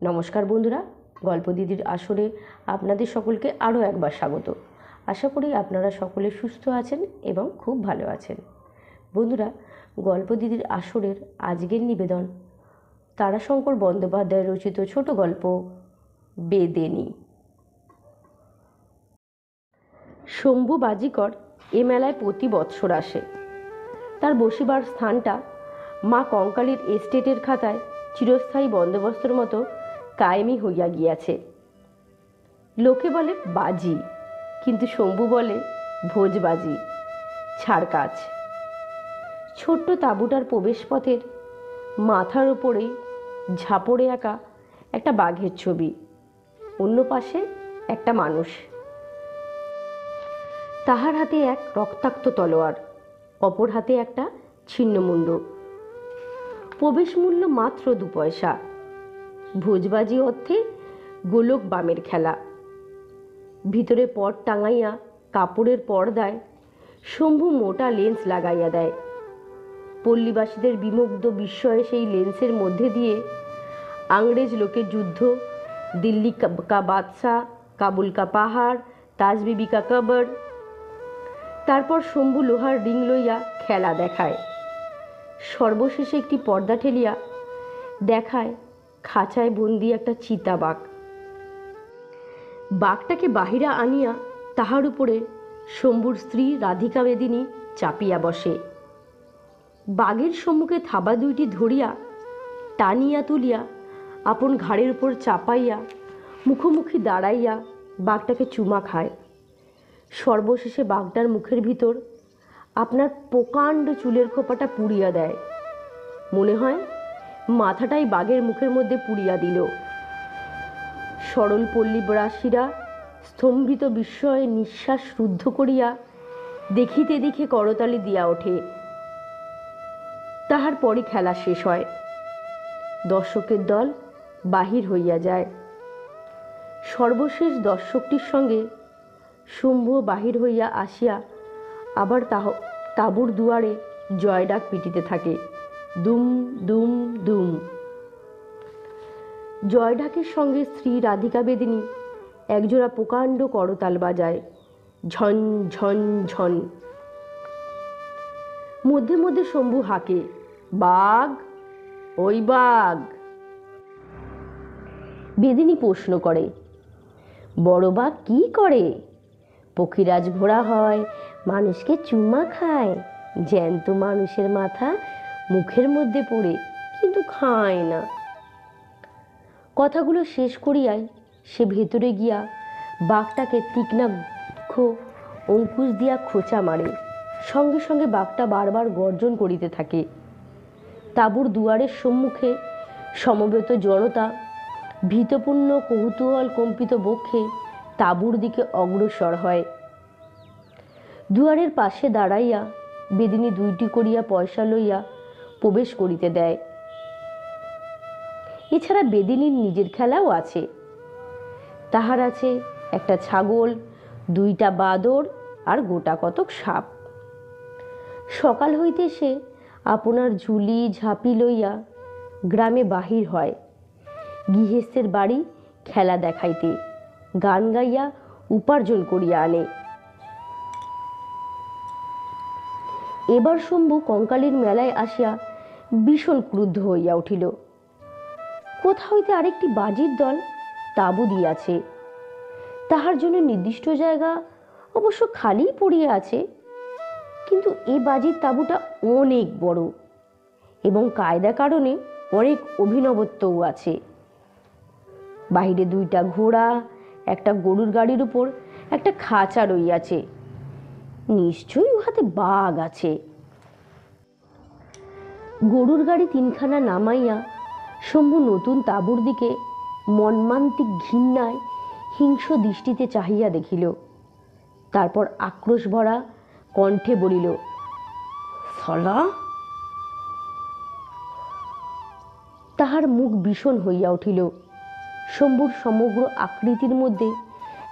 নমস্কার বন্ধুরা, গল্প দিদির আসরে আপনাদের সকলকে আরও একবার স্বাগত। আশা করি আপনারা সকলে সুস্থ আছেন এবং খুব ভালো আছেন। বন্ধুরা, গল্প দিদির আসরের আজকের নিবেদন তারাশঙ্কর বন্দ্যোপাধ্যায় রচিত ছোট গল্প বেদেনী। শম্ভু বাজিকর এ মেলায় প্রতি বৎসর আসে। তার বসিবার স্থানটা মা কঙ্কালীর এস্টেটের খাতায় চিরস্থায়ী বন্দোবস্তর মতো কায়েমি হইয়া গিয়াছে। লোকে বলে বাজি, কিন্তু শম্ভু বলে ভোজবাজি, ছাড়কাজ। ছোট্ট তাঁবুটার প্রবেশপথের মাথার উপরেই ঝাপড়ে আঁকা একটা বাঘের ছবি, অন্য পাশে একটা মানুষ, তাহার হাতে এক রক্তাক্ত তলোয়ার, অপর হাতে একটা ছিন্নমুণ্ড। প্রবেশ মূল্য মাত্র 2 পয়সা। ভোজবাজি অর্থে গোলক বামের খেলা। ভিতরে পট টাঙাইয়া কাপড়ের পর্দায় শম্ভু মোটা লেন্স লাগাইয়া দেয়। পল্লীবাসীদের বিমুগ্ধ বিস্ময়ে সেই লেন্সের মধ্যে দিয়ে আংরেজ লোকের যুদ্ধ, দিল্লি কা বাদশাহ, কাবুল কা পাহাড়, তাজ বিবি কা কবর। তারপর শম্ভু লোহার রিং লইয়া খেলা দেখায়। সর্বশেষে একটি পর্দা ঠেলিয়া দেখায় খাঁচায় বন্দি একটা চিতাবাঘ। বাঘটাকে বাহিরা আনিয়া তাহার উপরে শম্ভুর স্ত্রী রাধিকা বেদিনী চাপিয়া বসে। বাঘের সম্মুখে থাবা দুইটি ধরিয়া টানিয়া তুলিয়া আপন ঘাড়ের উপর চাপাইয়া মুখোমুখি দাঁড়াইয়া বাঘটাকে চুমা খায়। সর্বশেষে বাঘটার মুখের ভিতর আপনার প্রকাণ্ড চুলের খোপাটা পুড়িয়া দেয়। মনে হয় মাথাটাই বাঘের মুখের মধ্যে পুড়িয়া দিল। সরল পল্লীবাসীরা স্তম্ভিত বিস্ময়ে নিঃশ্বাস রুদ্ধ করিয়া দেখিতে দেখে করতালি দিয়া ওঠে। তাহার পরই খেলা শেষ হয়। দর্শকের দল বাহির হইয়া যায়। সর্বশেষ দর্শকটির সঙ্গে শম্ভু বাহির হইয়া আসিয়া আবার তাঁবুর দুয়ারে জয়ডাক পিটিতে থাকে, দুম দুম দুম। জয়ডাকের সঙ্গে স্ত্রী রাধিকা বেদিনী একজোড়া প্রকাণ্ড করতাল বাজায়, ঝন ঝন ঝন। মধ্যে মধ্যে শম্ভু হাঁকে, বাঘ, ওই বাঘ। বেদিনী প্রশ্ন করে, বড় বাঘ কি করে? পক্ষীরাজ ঘোড়া হয়, মানুষকে চুমা খায়, জ্যান্ত মানুষের মাথা মুখের মধ্যে পড়ে, কিন্তু খায় না। কথাগুলো শেষ করিয়াই সে ভেতরে গিয়া বাঘটাকে তীক্ষ্ণ অঙ্কুশ দিয়া খোঁচা মারে। সঙ্গে সঙ্গে বাঘটা বারবার গর্জন করিতে থাকে। তাঁবুর দুয়ারের সম্মুখে সমবেত জনতা ভীতপূর্ণ কৌতূহল কম্পিত বক্ষে তাঁবুর দিকে অগ্রসর হয়। দুয়ারের পাশে দাঁড়াইয়া বেদিনী 2টি করিয়া পয়সা লইয়া প্রবেশ করিতে দেয়। এছাড়া বেদিনীর নিজের খেলাও আছে। তাহার আছে একটা ছাগল, 2টা বাদর আর গোটা কতক সাপ। সকাল হইতে সে আপনার ঝুলি ঝাঁপি লইয়া গ্রামে বাহির হয় গৃহস্থের বাড়ি খেলা দেখাইতে, গান গাইয়া উপার্জন করিয়া আনে। এবার শম্ভু কঙ্কালীর মেলায় আসিয়া ভীষণ ক্রুদ্ধ হইয়া উঠিল। কোথা হইতে আরেকটি বাজির দল তাঁবু দিয়াছে। তাহার জন্য নির্দিষ্ট জায়গা অবশ্য খালি পড়িয়া আছে, কিন্তু এ বাজির তাঁবুটা অনেক বড় এবং কায়দা কারণে অনেক অভিনবত্বও আছে। বাহিরে 2টা ঘোড়া, একটা গরুর গাড়ির উপর একটা খাঁচা রইয়াছে। নিশ্চয়ই উহাতে বাঘ আছে। গরুর গাড়ি 3খানা নামাইয়া শম্ভু নতুন তাঁবুর দিকে মর্মান্তিক ঘৃণায় হিংস্র দৃষ্টিতে চাহিয়া দেখিল। তারপর আক্রোশ ভরা কণ্ঠে বলিল, শালা! তাহার মুখ ভীষণ হইয়া উঠিল। শম্ভুর সমগ্র আকৃতির মধ্যে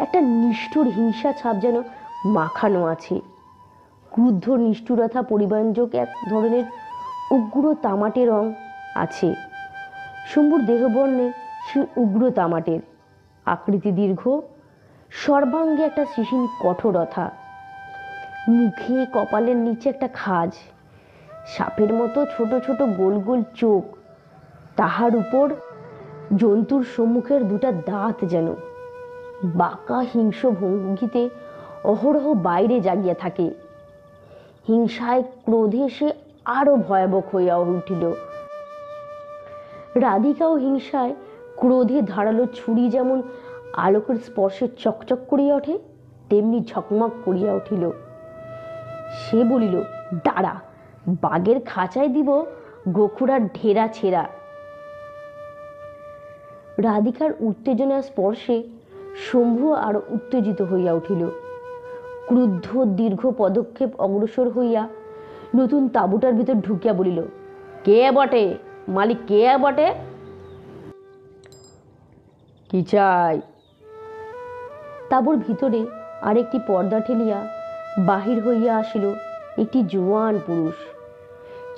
একটা নিষ্ঠুর হিংসা ছাপ যেন মাখানো আছে। ক্রুদ্ধ নিষ্ঠুরতা পরিব্যঞ্জক এক ধরনের উগ্র তামাটে রং আছে। শম্ভুর দেহবর্ণে সে উগ্র তামাটের, আকৃতি দীর্ঘ, সর্বাঙ্গে একটা শিশিন কঠোরতা, মুখে কপালের নিচে একটা খাজ, সাপের মতো ছোট ছোট গোল গোল চোখ, তাহার উপর জন্তুর সম্মুখের দুটা দাঁত যেন বাঁকা হিংস্র ভঙ্গিতে অহরহ বাইরে জাগিয়া থাকে। হিংসায় ক্রোধে সে আরো ভয়াবহ হইয়া উঠিল। রাধিকাও হিংসায় ক্রোধে ধারালো ছুরি যেমন আলোকের স্পর্শে চকচক করিয়া ওঠে, তেমনি ঝকমক করিয়া উঠিল। সে বলিল, দাঁড়া, বাঘের খাঁচায় দিব গোখুরার ঢেরা ছেঁড়া। রাধিকার উত্তেজনার স্পর্শে শম্ভু আরো উত্তেজিত হইয়া উঠিল। ক্রুদ্ধ দীর্ঘ পদক্ষেপ অগ্রসর হইয়া নতুন তাঁবুটার ভিতর ঢুকিয়া বলিল, কে বটে মালিক, কে বটে? কি চাই? তাঁবুর ভিতরে আরেকটি পর্দা ঠেলিয়া বাহির হইয়া আসিল একটি জোয়ান পুরুষ,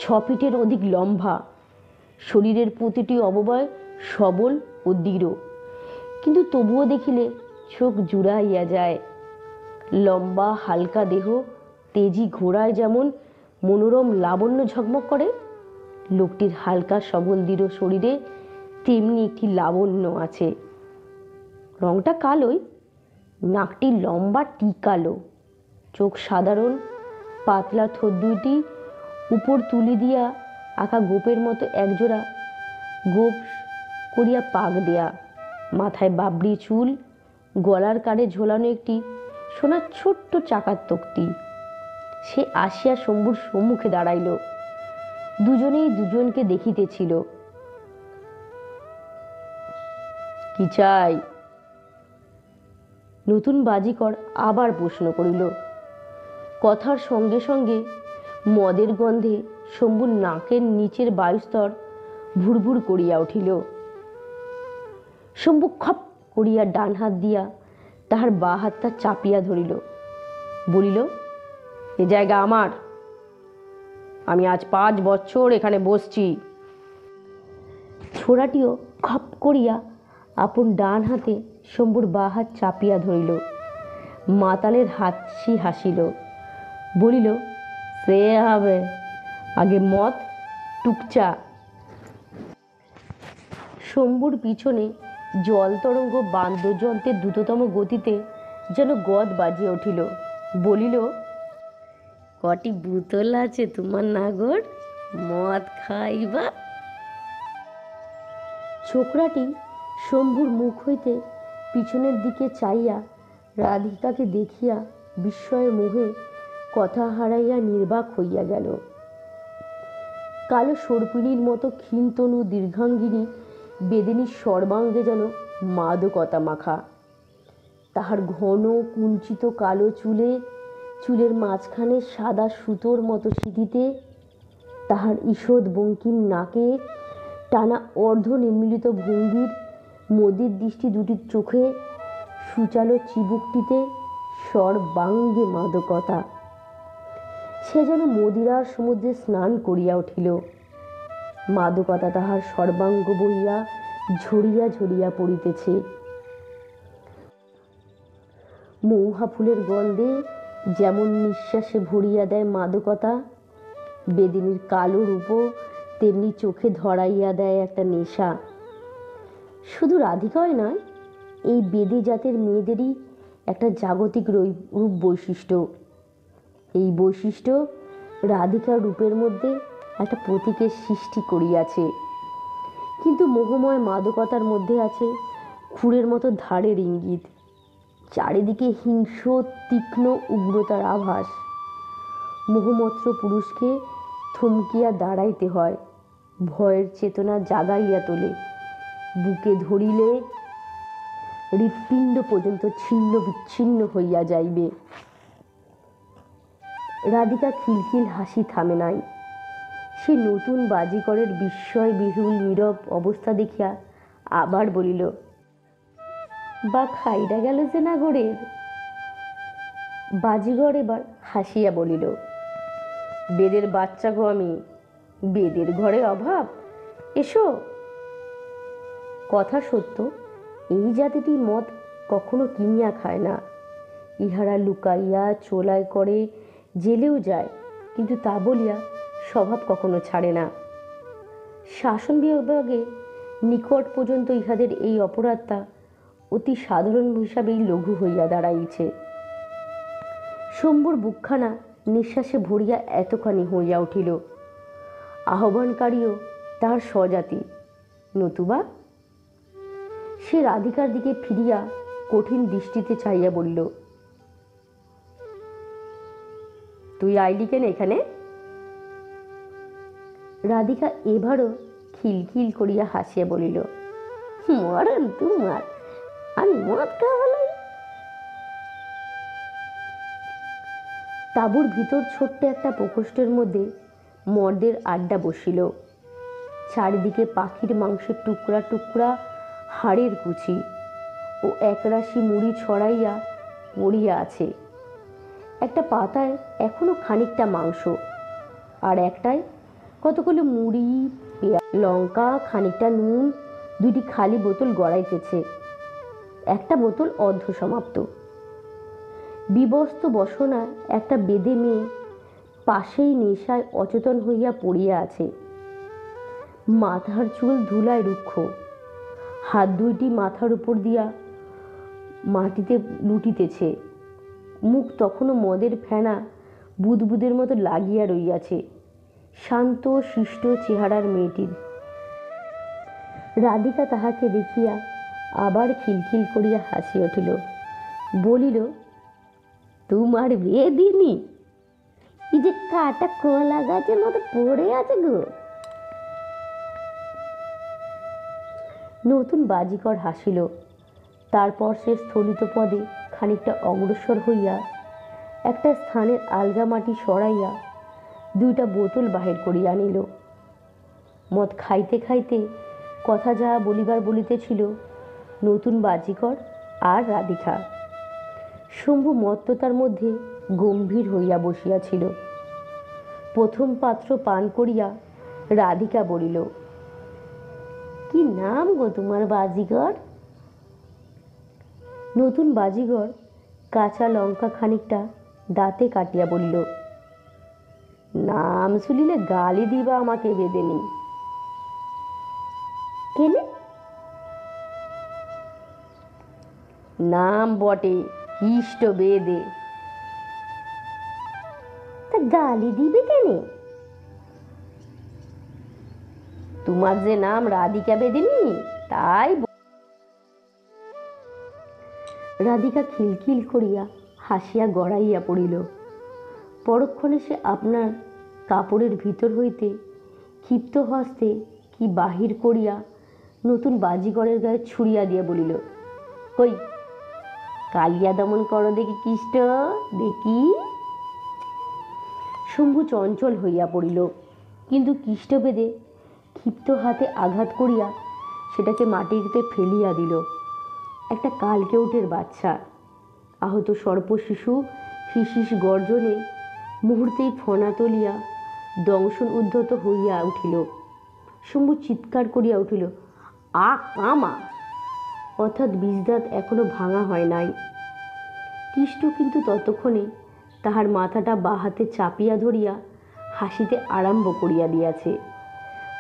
6 ফিটের অধিক লম্বা, শরীরের প্রতিটি অবয়ব সবল ও দৃঢ়, কিন্তু তবুও দেখিলে চোখ জুড়াইয়া যায়। লম্বা হালকা দেহ, তেজি ঘোড়ায় যেমন মনোরম লাবণ্য ঝকমক করে, লোকটির হালকা সবল দৃঢ় শরীরে তেমনি একটি লাবণ্য আছে। রংটা কালোই, নাকটি লম্বা টিকালো, চোখ সাধারণ, পাতলা ঠোঁট দুইটি উপর তুলি দিয়া আঁকা গোপের মতো একজোড়া গোপ করিয়া পাক দেয়া, মাথায় বাবরি চুল, গলার কানে ঝোলানো একটি সোনার ছোট্ট চাকার তক্তি। সে আসিয়া শম্ভুর সম্মুখে দাঁড়াইল। দুজনেই দুজনকে দেখিতেছিল। কি চাই? নতুন বাজিকর আবার প্রশ্ন করিল। কথার সঙ্গে সঙ্গে মদের গন্ধে শম্ভুর নাকের নিচের বায়ুস্তর ভুরভুর করিয়া উঠিল। শম্ভু খপ করিয়া ডান হাত দিয়া তাহার বা হাতটা চাপিয়া ধরিল, বলিল, এ জায়গা আমার, আমি আজ 5 বছর এখানে বসছি। ছোড়াটিও খপ করিয়া আপন ডান হাতে শম্ভুর বা হাত চাপিয়া ধরিল, মাতালের হাসি হাসিল, বলিল, সে হবে, আগে মদ টুকচা। শম্ভুর পিছনে জল তরঙ্গ বাদ্যযন্ত্রের দ্রুততম গতিতে যেন গদ বাজিয়া উঠিল। বলিল, কটি বোতল আছে তোমার নাগর, মদ খাইবা? ছোকরাটি শম্ভুর মুখ হইতে পিছনের দিকে চাইয়া রাধিকাকে দেখিয়া বিস্ময়ে মোহে কথা হারাইয়া নির্বাক হইয়া গেল। কালো সর্পিণীর মতো ক্ষীণতনু দীর্ঘাঙ্গিনী বেদিনীর সর্বাঙ্গে যেন মাদকতা মাখা। তাহার ঘন কুঞ্চিত কালো চুলের মাঝখানে সাদা সুতোর মতো সিঁথিতে, তাহার ঈষৎ বঙ্কিম নাকে, টানা অর্ধ নির্মিলিত ভঙ্গির মদির দৃষ্টি দুটির চোখে, সুচালো চিবুকটিতে সর্বাঙ্গে মাদকতা। সে যেন মদিরার সমুদ্রে স্নান করিয়া উঠিল। মাদকতা তাহার সর্বাঙ্গ বহিয়া ঝরিয়া ঝরিয়া পড়িতেছে। মৌহা ফুলের গন্ধে যেমন নিঃশ্বাসে ভরিয়া দেয় মাদকতা, বেদিনীর কালো রূপও তেমনি চোখে ধরাইয়া দেয় একটা নেশা। শুধু রাধিকাই নয়, এই বেদে জাতের মেয়েদেরই একটা জাগতিক রূপ বৈশিষ্ট্য। এই বৈশিষ্ট্য রাধিকার রূপের মধ্যে একটা প্রতীকের সৃষ্টি করিয়াছে, কিন্তু মোহময় মাদকতার মধ্যে আছে খুরের মতো ধারের ইঙ্গিত। চারিদিকে হিংস্র তীক্ষ্ণ উগ্রতার আভাস। মোহমত্র পুরুষকে থমকিয়া দাঁড়াইতে হয়, ভয়ের চেতনা জাগাইয়া তোলে, বুকে ধরিলে হৃৎপিণ্ড পর্যন্ত ছিন্ন বিচ্ছিন্ন হইয়া যাইবে। রাধিকা খিলখিল হাসি থামে নাই। সে নতুন বাজিকরের বিস্ময় বিহুল নীরব অবস্থা দেখিয়া আবার বলিল, বা খাইরা গেল যে নাগরের। বাজিগর এবার হাসিয়া বলিল, বেদের বাচ্চা গো আমি, বেদের ঘরে অভাব, এসো। কথা সত্য, এই জাতিটি মদ কখনো কিনিয়া খায় না। ইহারা লুকাইয়া চোলাই করে, জেলেও যায়, কিন্তু তা বলিয়া স্বভাব কখনো ছাড়ে না। শাসন বিভাগে নিকট পর্যন্ত ইহাদের এই অপরাধটা অতি সাধারণ হিসাবেই লঘু হইয়া দাঁড়াইছে। শম্ভুর বুকখানা নিঃশ্বাসে ভরিয়া এতখানি হইয়া উঠিল। আহ্বানকারীও তাহার স্বজাতি, নতুবা? সে রাধিকার দিকে ফিরিয়া কঠিন দৃষ্টিতে চাইয়া বলিল, তুই আইলি কেন এখানে? রাধিকা এবারও খিলখিল করিয়া হাসিয়া বলিল, মরণ তোমার, আমি মদ খাওয়ালাই। তাঁবুর ভিতর ছোট্ট একটা প্রকোষ্ঠের মধ্যে মর্দের আড্ডা বসিল। চারিদিকে পাখির মাংসের টুকরা টুকরা হাড়ের কুচি ও একরাশি মুড়ি ছড়াইয়া পড়িয়া আছে। একটা পাতায় এখনো খানিকটা মাংস, আর একটায় কতগুলো মুড়ি, লঙ্কা, খানিকটা নুন, দুটি খালি বোতল গড়াইতেছে। একটা বোতল অর্ধ সমাপ্ত। বিবস্ত বসনায় একটা বেদে মেয়ে পাশেই নেশায় অচেতন হইয়া পড়িয়া আছে। মাথার চুল ধুলায় রুক্ষ, হাত দুইটি মাথার উপর দিয়া মাটিতে লুটিতেছে। মুখ তখনও মদের ফেনা বুদবুদের মতো লাগিয়া রইয়াছে। শান্ত শিষ্ট চেহারার মেয়েটির। রাধিকা তাহাকে দেখিয়া আবার খিলখিল করিয়া হাসিয়া উঠিল, বলিল, তোমার বিয়ে দিনি? এই যে কাটা কলা গাছের মতো পড়ে আছে গো। নতুন বাজিকর হাসিল। তারপর সে স্থলিত পদে খানিকটা অগ্রসর হইয়া একটা স্থানের আলগা মাটি সরাইয়া দুইটা বোতল বাহির করিয়া আনিল। মদ খাইতে খাইতে কথা যাহা বলিবার বলিতেছিল, নতুন বাজিকর আর রাধিকা। শম্ভু মত্ততার মধ্যে গম্ভীর হইয়া বসিয়াছিল। প্রথম পাত্র পান করিয়া রাধিকা বলিল, কি নাম গো তোমার বাজিগর? নতুন বাজিগর কাঁচা লঙ্কা খানিকটা দাঁতে কাটিয়া বলিল, নাম শুনিলে গালি দিবা আমাকে বেদেনি। কেনে? নাম বটে ইষ্ট বেদে। তা গালি দিবে কেনে? তোমার যে নাম রাধিকা বেদিনী, তাই। রাধিকা খিলখিল করিয়া হাসিয়া গড়াইয়া পড়িল। পরক্ষণে সে আপনার কাপড়ের ভিতর হইতে ক্ষিপ্ত হস্তে কি বাহির করিয়া নতুন বাজিগরের গায়ে ছুড়িয়া দিয়া বলিল, কই কালিয়া দমন করো দেখি কৃষ্ট, দেখি। শম্ভু চঞ্চল হইয়া পড়িল, কিন্তু কৃষ্টভেদে ক্ষিপ্ত হাতে আঘাত করিয়া সেটাকে মাটিতে ফেলিয়া দিল। একটা কালকেউটের বাচ্চা। আহত সর্প শিশু হিসিস গর্জনে মুহূর্তেই ফনা তলিয়া দংশন উদ্ধত হইয়া উঠিল। শম্ভু চিৎকার করিয়া উঠিল, আ কামা! অর্থাৎ বীজদাঁত এখনো ভাঙা হয় নাই। কৃষ্ট কিন্তু ততক্ষণে তাহার মাথাটা বা হাতে চাপিয়া ধরিয়া হাসিতে আরম্ভ করিয়া দিয়াছে।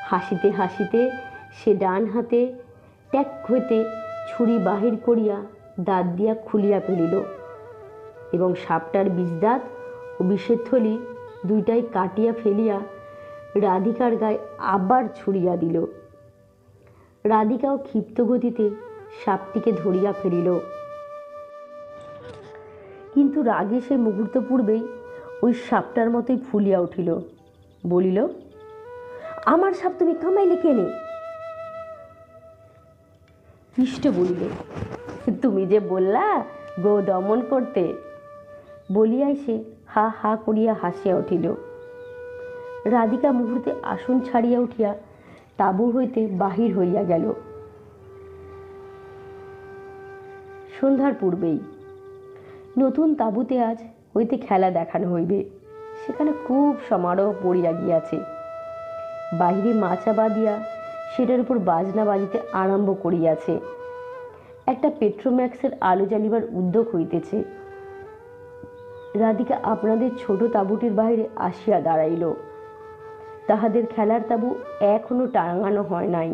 হাসিতে হাসিতে সে ডান হাতে ট্যাক হইতে ছুরি বাহির করিয়া দাঁত দিয়া খুলিয়া ফেলিল এবং সাপটার বীজদাঁত ও বিষের থলি দুইটাই কাটিয়া ফেলিয়া রাধিকার গায়ে আবার ছুড়িয়া দিল। রাধিকাও ক্ষিপ্ত গতিতে সাপটিকে ধরিয়া ফেলিল, কিন্তু রাগে সে মুহূর্ত পূর্বেই ওই সাপটার মতোই ফুলিয়া উঠিল। বলিল, আমার সাপ তুমি কামাইলে কেনে? কৃষ্ট বলিল, তুমি যে বললা গো দমন করতে। বলিয়াই সে হা হা করিয়া হাসিয়া উঠিল। রাধিকা মুহূর্তে আসন ছাড়িয়া উঠিয়া তাঁবু হইতে বাহির হইয়া গেল। সন্ধ্যার পূর্বেই নতুন তাঁবুতে আজ হইতে খেলা দেখানো হইবে। সেখানে খুব সমারোহ পড়িয়া গিয়াছে। বাহিরে মাচা বাঁধিয়া সেটার উপর বাজনা বাজিতে আরম্ভ করিয়াছে। একটা পেট্রোম্যাক্সের আলো জ্বালিবার উদ্যোগ হইতেছে। রাধিকা আপনাদের ছোট তাঁবুটির বাহিরে আসিয়া দাঁড়াইল। তাহাদের খেলার তাঁবু এখনো টাঙানো হয় নাই।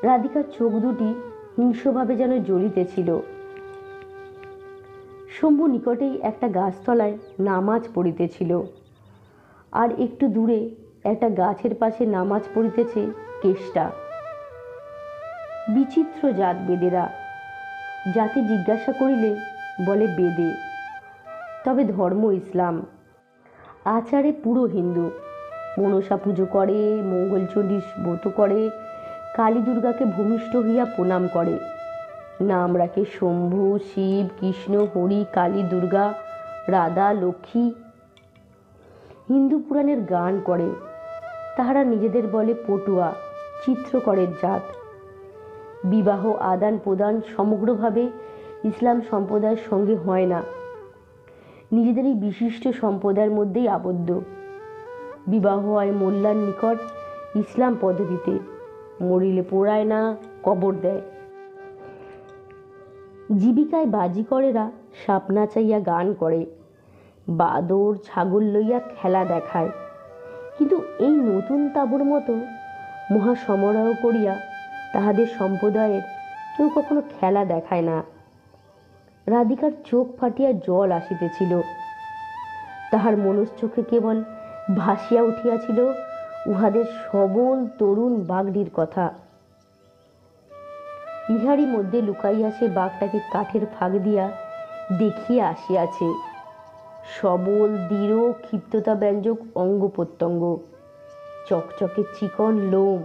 রাধিকার চোখ দুটি হিংস্রভাবে যেন জ্বলিতেছিল। শম্ভু নিকটেই একটা গাছতলায় নামাজ পড়িতেছিল, আর একটু দূরে একটা গাছের পাশে নামাজ পড়িতেছে কেষ্টা। বিচিত্র জাত বেদেরা। জাতি জিজ্ঞাসা করিলে বলে বেদে, তবে ধর্ম ইসলাম, আচারে পুরো হিন্দু। মনসা পুজো করে, মঙ্গলচণ্ডীর ব্রত করে, কালী দুর্গাকে ভূমিষ্ঠ হইয়া প্রণাম করে, নাম রাখে শম্ভু, শিব, কৃষ্ণ, হরি, কালী, দুর্গা, রাধা, লক্ষ্মী। হিন্দু পুরাণের গান করে। তাহারা নিজেদের বলে পটুয়া, চিত্রকরের জাত। বিবাহ আদান প্রদান সমগ্রভাবে ইসলাম সম্প্রদায়ের সঙ্গে হয় না, নিজেদের এই বিশিষ্ট সম্প্রদায়ের মধ্যেই আবদ্ধ। বিবাহ হয় মোল্লার নিকট ইসলাম পদ্ধতিতে, মরিলে পোড়ায় না, কবর দেয়। জীবিকায় বাজিকরেরা সাপ নাচাইয়া গান করে, বাদর ছাগল লইয়া খেলা দেখায়। কিন্তু এই নতুন তাঁবুর মতো মহা সমারোহ করিয়া তাহাদের সম্প্রদায়ের কেউ কখনো খেলা দেখায় না। রাধিকার চোখ ফাটিয়া জল আসিতেছিল। তাহার মনশ্চোখে কেবল ভাসিয়া উঠিয়াছিল উহাদের সবল তরুণ বাগড়ির কথা। ইহারই মধ্যে লুকাইয়া সে বাঘটাকে কাঠের ফাঁক দিয়া দেখিয়া আসিয়াছে। সবল দৃঢ় ক্ষিপ্ততা ব্যঞ্জক অঙ্গ প্রত্যঙ্গ, চকচকে চিকন লোম,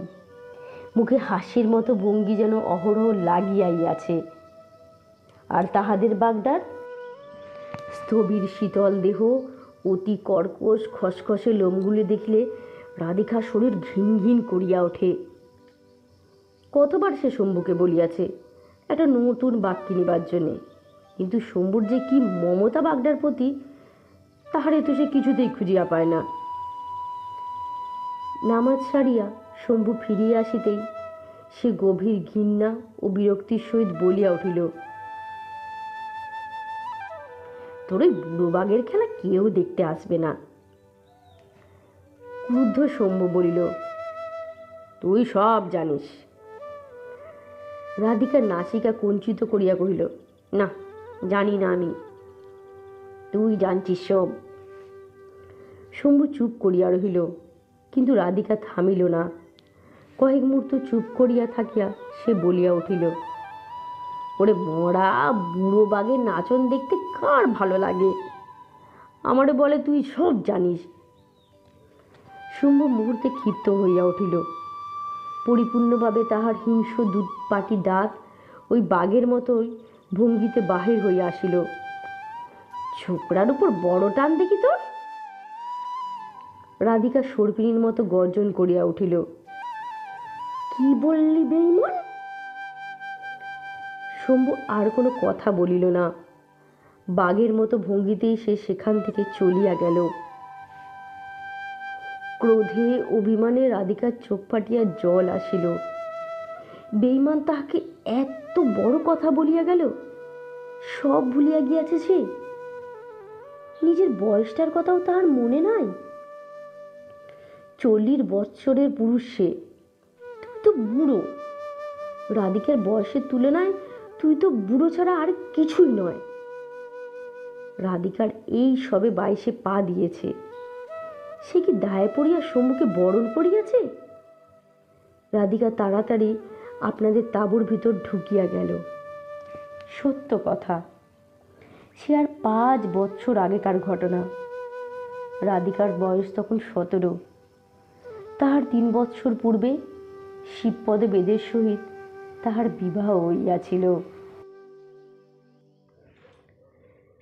মুখে হাসির মতো ভঙ্গি যেন অহরহ লাগিয়াইয়াছে। আর তাহাদের বাগদার স্থবির শীতল দেহ, অতি কর্কশ খসখসে লোমগুলি দেখিলে রাধিকার শরীর ঘিন ঘিন করিয়া ওঠে। কতবার সে শম্ভুকে বলিয়াছে একটা নতুন বাঘ কিনিবার জন্যে, কিন্তু শম্ভুর যে কি মমতা বাগদার প্রতি, তাহারে তো সে কিছুতেই খুঁজিয়া পায় না। নামাজ সারিয়া শম্ভু ফিরিয়া আসিতেই সে গভীর ঘৃণা ও বিরক্তির সহিত বলিয়া উঠিল, তোর ওই বুড়ো বাঘের খেলা কেউ দেখতে আসবে না। ক্রুদ্ধ শম্ভু বলিল, তুই সব জানিস। রাধিকা নাসিকা কুঞ্চিত করিয়া কহিল, না, জানি না আমি। তুই জানছিস সব। শম্ভু চুপ করিয়া রহিল, কিন্তু রাধিকা থামিল না। কয়েক মুহূর্ত চুপ করিয়া থাকিয়া সে বলিয়া উঠিল, ওরে মরা বুড়ো বাঘের নাচন দেখতে কার ভালো লাগে? আমারে বলে তুই সব জানিস। শম্ভু মুহূর্তে ক্ষিপ্ত হইয়া উঠিল। পরিপূর্ণভাবে তাহার হিংস্র দুপাটি দাঁত ওই বাঘের মতোই ভঙ্গিতে বাহির হইয়া আসিল। ছোকরার উপর বড় টান দেখি তোর। রাধিকা সর্পিনীর মতো গর্জন করিয়া উঠিল, কি বললি বেঈমান? শম্ভু আর কোনো কথা বলিল না। বাঘের মতো ভঙ্গিতেই সে সেখান থেকে চলিয়া গেল। ক্রোধে অভিমানে রাধিকার চোখ ফাটিয়া জল আসিল। বেঈমান তাহাকে এত বড় কথা বলিয়া গেল, সব ভুলিয়া গিয়াছে সে। নিজের বয়সটার কথাও তাহার মনে নাই। 40 বৎসরের পুরুষ সে। তুই তো বুড়ো। রাধিকার বয়সের তুলনায় তুই তো বুড়ো ছাড়া আর কিছুই নয়। রাধিকার এই সবে 22-এ পা দিয়েছে। সে কি দায়ে পড়িয়া শম্ভুকে বরণ করিয়াছে? রাধিকা তাড়াতাড়ি আপনাদের তাঁবুর ভিতর ঢুকিয়া গেল। সত্য কথা, সে আর 5 বৎসর আগেকার ঘটনা। রাধিকার বয়স তখন 17। তাহার 3 বৎসর পূর্বে শিবপদ বেদের সহিত তাহার বিবাহ হইয়াছিল।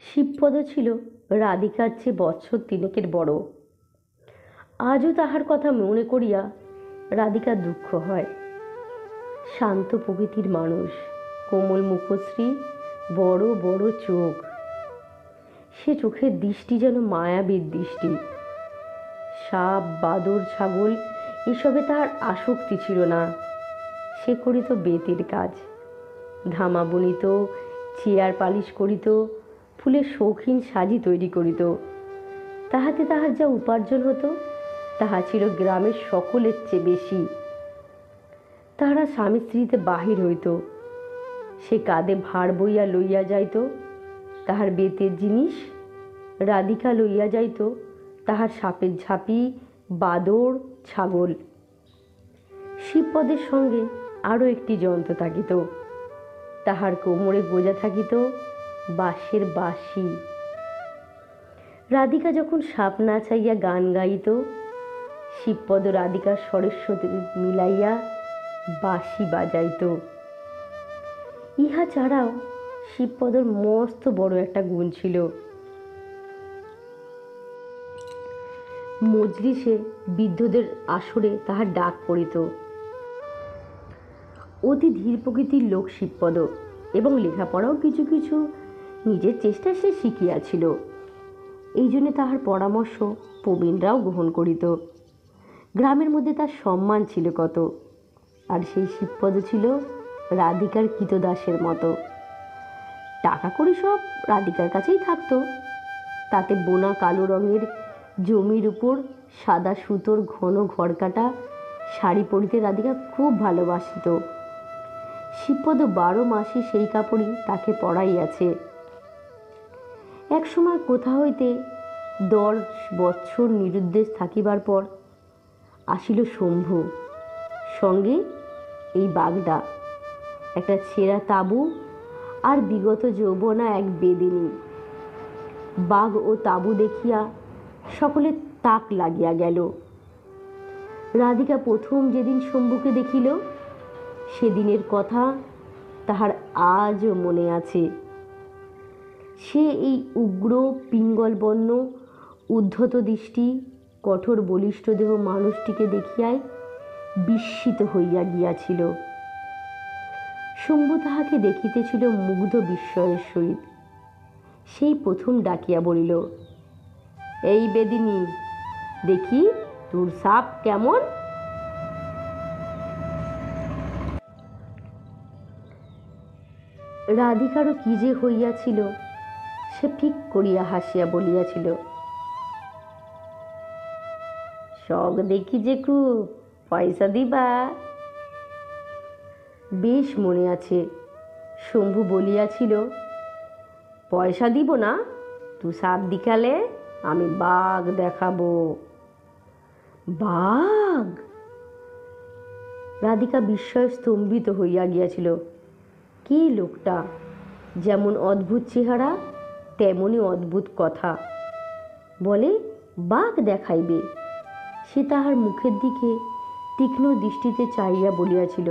শিবপদ ছিল রাধিকার চেয়ে বৎসর 3 বড়। আজও তাহার কথা মনে করিয়া রাধিকার দুঃখ হয়। শান্ত প্রকৃতির মানুষ, কোমল মুখশ্রী, বড় বড় চোখ। সে চোখের দৃষ্টি যেন মায়াবীর দৃষ্টি। সাপ, বাদর, ছাগল এসবে তার আসক্তি ছিল না। সে করিত বেতের কাজ, ধামা বুনিত, চেয়ার পালিশ করিত, ফুলের শৌখিন সাজি তৈরি করিত। তাহাতে তাহার যা উপার্জন হতো তাহা ছিল গ্রামের সকলের চেয়ে বেশি। তাহারা স্বামী স্ত্রীতে বাহির হইত। সে কাঁধে ভার বইয়া লইয়া যাইত তাহার বেতের জিনিস, রাধিকা লইয়া যাইত তাহার সাপের ঝাঁপি, বাদর, ছাগল। শিবপদের সঙ্গে আরও একটি যন্ত্র থাকিত, তাহার কোমরে গোজা থাকিত বাঁশের বাঁশি। রাধিকা যখন সাপ নাচাইয়া গান গাইত, শিবপদ রাধিকার স্বরের সাথে মিলাইয়া বাঁশি বাজাইত। ইহা ছাড়াও শিবপদর মস্ত বড় একটা গুণ ছিল। মজলিসে বৃদ্ধদের আসরে তাহার ডাক পড়িত। অতি ধীর প্রকৃতির লোক শিবপদ, এবং লেখাপড়াও কিছু কিছু নিজের চেষ্টায় সে শিখিয়াছিল। এই জন্য তাহার পরামর্শ প্রবীণরাও গ্রহণ করিত। গ্রামের মধ্যে তার সম্মান ছিল কত। আর সেই শিবপদ ছিল রাধিকার কৃতদাসের মতো। টাকা কড়ি সব রাধিকার কাছেই থাকতো। তাতে বোনা কালো রঙের জমির উপর সাদা সুতোর ঘন ঘরকাটা শাড়ি পরিতে রাধিকা খুব ভালোবাসিত। শিবপদ 12 মাসই সেই কাপড়ই তাকে পরাইয়াছে। একসময় কোথা হইতে 10 বৎসর নিরুদ্দেশ থাকিবার পর আসিল শম্ভু, সঙ্গে এই বাগদা, একটা ছেঁড়া তাঁবু আর বিগত যৌবনা এক বেদিনী। বাঘ ও তাঁবু দেখিয়া সকলে তাক লাগিয়া গেল। রাধিকা প্রথম যেদিন শম্ভুকে দেখিল, সেদিনের কথা তাহার আজও মনে আছে। সে এই উগ্র পিঙ্গলবর্ণ উদ্ধত দৃষ্টি কঠোর বলিষ্ঠ দেহ মানুষটিকে দেখিয়াই বিস্মিত হইয়া গিয়াছিল। শম্ভু তাহাকে দেখিতেছিল মুগ্ধ বিস্ময়ের সহিত। সেই প্রথম ডাকিয়া বলিল, এই বেদিনী, দেখি তোর সাপ কেমন। রাধিকারও কি যে হইয়াছিল, সে ফিক করিয়া হাসিয়া বলিয়াছিল, শখ দেখি যে খুব, পয়সা দিবা? বেশ মনে আছে, শম্ভু বলিয়াছিল, পয়সা দিব না, তুই সাপ দেখালে আমি বাঘ দেখাবো। বাঘ? রাধিকা বিস্ময়ে স্তম্ভিত হইয়া গিয়াছিল। কি লোকটা! যেমন অদ্ভুত চেহারা, তেমনই অদ্ভুত কথা। বলে বাঘ দেখাইবে? সে তাহার মুখের দিকে তীক্ষ্ণ দৃষ্টিতে চাইয়া বলিয়াছিল,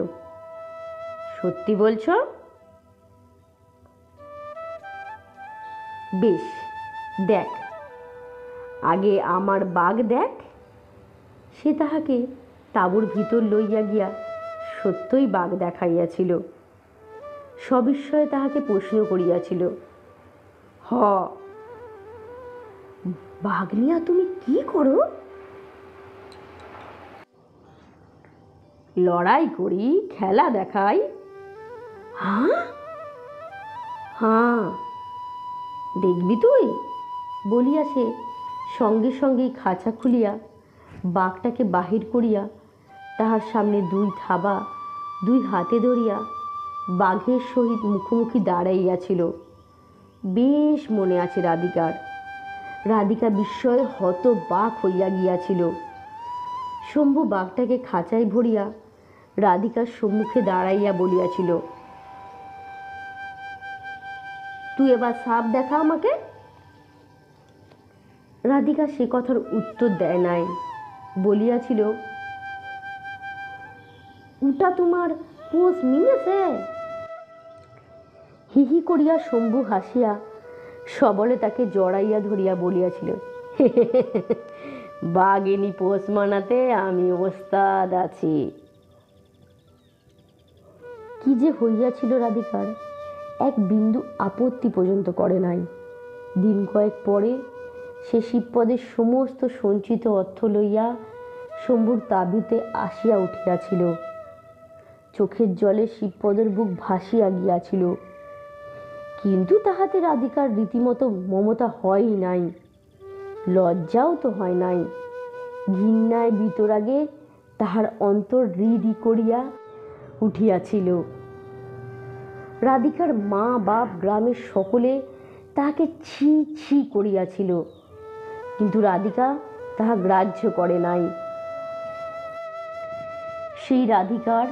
সত্যি বলছ? বেশ, দেখ, আগে আমার বাঘ দেখ। সে তাহাকে তাঁবুর ভিতর লইয়া গিয়া সত্যই বাঘ দেখাইয়াছিল। সবিস্ময়ে তাহাকে প্রশ্ন করিয়াছিল, হ, বাঘ নিয়া তুমি কি করো? লড়াই করি, খেলা দেখাই। হ্যাঁ হ্যাঁ, দেখবি তুই? বলিয়া সে সঙ্গে সঙ্গেই খাঁচা খুলিয়া বাঘটাকে বাহির করিয়া তাহার সামনে 2 থাবা 2 হাতে ধরিয়া বাঘের সহিত মুখোমুখি দাঁড়াইয়াছিল। বেশ মনে আছে রাধিকার। রাধিকা বিস্ময়ে হতবাক হইয়া গিয়াছিল। শম্ভু বাঘটাকে খাঁচায় ভরিয়া রাধিকার সম্মুখে দাঁড়াইয়া বলিয়াছিল, তুই এবার সাপ দেখা আমাকে। রাধিকা সে কথার উত্তর দেয় নাই, বলিয়াছিল, ওটা তোমার পোষ মিলেছে? হিহি করিয়া শম্ভু হাসিয়া সবলে তাকে জড়াইয়া ধরিয়া বলিয়াছিল, বাঘিনী পোষ মানাতে আমি ওস্তাদ আছি। কি যে হইয়াছিল রাধিকার এক বিন্দু আপত্তি পর্যন্ত করে নাই। দিন কয়েক পরে সে শিবপদের সমস্ত সঞ্চিত অর্থ লইয়া শম্ভুর তাঁবুতে আসিয়া উঠিয়াছিল। চোখের জলে শিবপদের বুক ভাসিয়া গিয়াছিল, কিন্তু তাহাতে রাধিকার রীতিমতো মমতা হয় নাই, লজ্জাও তো হয় নাই। ঘৃণায় বিতরাগে তাহার অন্তর রি করিয়া উঠিয়াছিল। রাধিকার মা বাপ গ্রামের সকলে তাহাকে ছি ছি করিয়াছিল, কিন্তু রাধিকা তাহা গ্রাহ্য করে নাই। সেই রাধিকার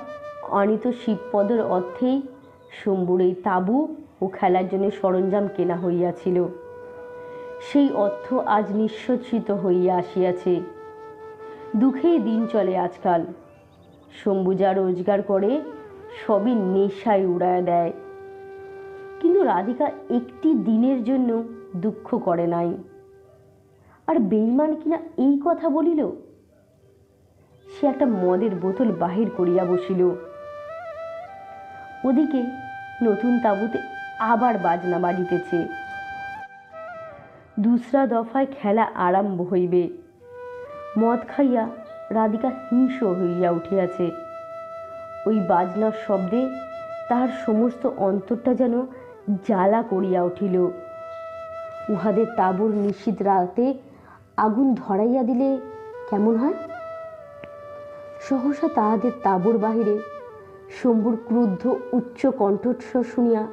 আনিত শিবপদের অর্থেই শম্ভুর এই তাঁবু ও খেলার জন্য সরঞ্জাম কেনা হইয়াছিল। সেই অর্থ আজ নিঃসচ্ছিত হইয়া আসিয়াছে। দুঃখেই দিন চলে আজকাল। শম্ভু যা রোজগার করে সবই নেশায় উড়াইয়া দেয়, কিন্তু রাধিকা একটি দিনের জন্য দুঃখ করে নাই। আর বেঈমান কিনা এই কথা বলিল। সে একটা মদের বোতল বাহির করিয়া বসিল। ওদিকে নতুন তাঁবুতে আবার বাজনা বাজিতেছে। দুসরা দফায় খেলা আরম্ভ হইবে। মদ খাইয়া রাধিকা হিংস্র হইয়া উঠিয়াছে। ওই বাজনার শব্দে তাহার সমস্ত অন্তরটা যেন জ্বালা করিয়া উঠিল। উহাদের তাঁবুর নিশীথ রাতে আগুন ধরাইয়া দিলে কেমন হয়? সহসা তাহাদের তাঁবুর বাহিরে শম্ভুর ক্রুদ্ধ উচ্চ কণ্ঠস্বর শুনিয়া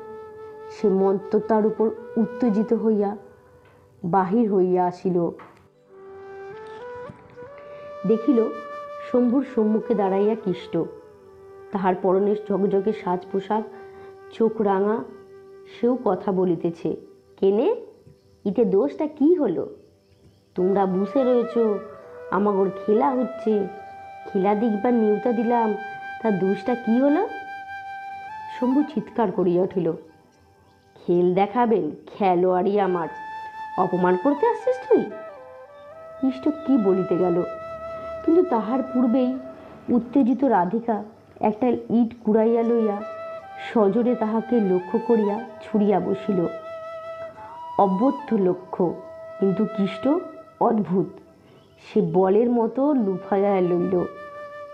সে মন্ত্রতার উপর উত্তেজিত হইয়া বাহির হইয়া আসিল। দেখিল শম্ভুর সম্মুখে দাঁড়াইয়া কিষ্ট। তাহার পরনে ঝকঝকে সাজ পোশাক, চোখ রাঙা। সেও কথা বলিতেছে। কেনে, ইতে দোষটা কি হলো? তোমরা বুঝে রয়েছ, আমাগর খেলা হচ্ছে, খেলা দেখবার নিউতা দিলাম, তার দোষটা কি হলো? শম্ভু চিৎকার করিয়া উঠিল। খেল দেখাবেন? খেলোয়াড়ি আমার, অপমান করতে আসছিস তুই? কিষ্ট কি বলিতে গেল, কিন্তু তাহার পূর্বেই উত্তেজিত রাধিকা একটা ইট কুড়াইয়া লইয়া সজোরে তাহাকে লক্ষ্য করিয়া ছুড়িয়া বসিল। অব্যর্থ লক্ষ্য, কিন্তু কিষ্ট অদ্ভুত, সে বলের মতো লুফাইয়া লইল।